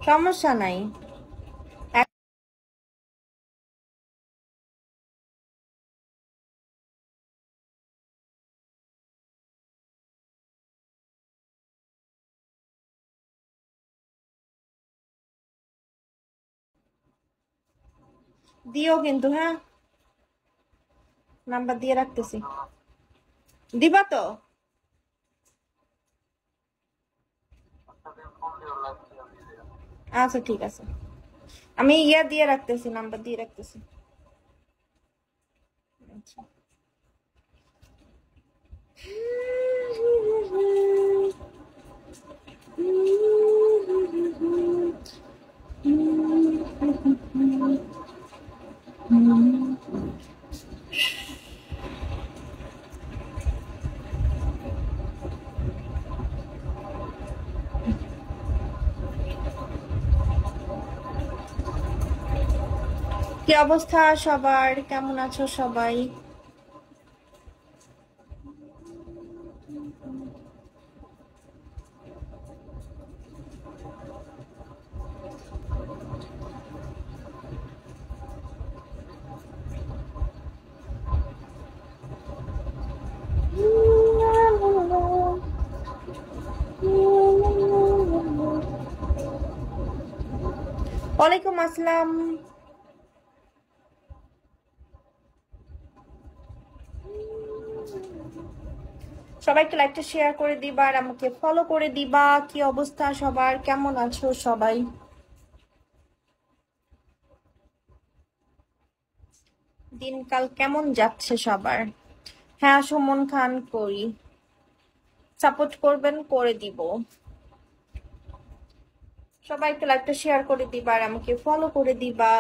সমস্যা নাই। দিও কিন্তু, হ্যাঁ নাম্বার দিয়ে রাখতেছি। দিবা তো? আচ্ছা ঠিক আছে, আমি ইয়া দিয়ে রাখতেছি, নাম্বার দিয়ে রাখতেছি। আচ্ছা কি অবস্থা সবার, কেমন আছো সবাই? ওয়ালাইকুম আসসালাম। সবাইকে লাইকটা শেয়ার করে দিবা আর আমাকে ফলো করে দিবা। কি অবস্থা সবার, কেমন আছো সবাই? দিনকাল কেমন যাচ্ছে সবার? হ্যাঁ সুমন খান করি, সাপোর্ট করবেন, করে দিব। সবাইকে লাইকটা শেয়ার করে দিবা আর আমাকে ফলো করে দিবা।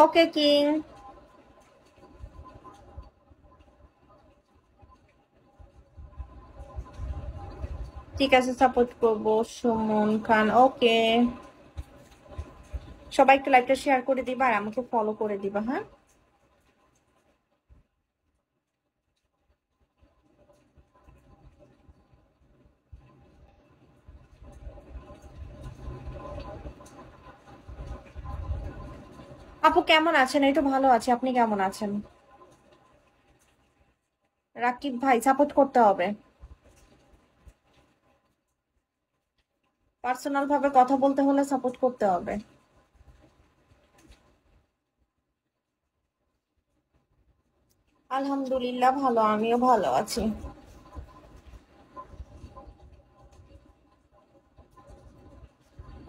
ওকে কিং, ঠিক আছে সাপোর্ট করবো সুমন খান। ওকে, সবাইকে লাইকটা শেয়ার করে দিবা আর আমাকে ফলো করে দিবা। হ্যাঁ আপু কেমন আছেন? এই তো ভালো আছে, আপনি কেমন আছেন? রাকিব ভাই সাপোর্ট করতে হবে, পার্সোনাল ভাবে কথা বলতে হলে সাপোর্ট করতে হবে। আলহামদুলিল্লাহ ভালো, আমিও ভালো আছি।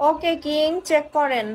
ওকে কিং, চেক করেন।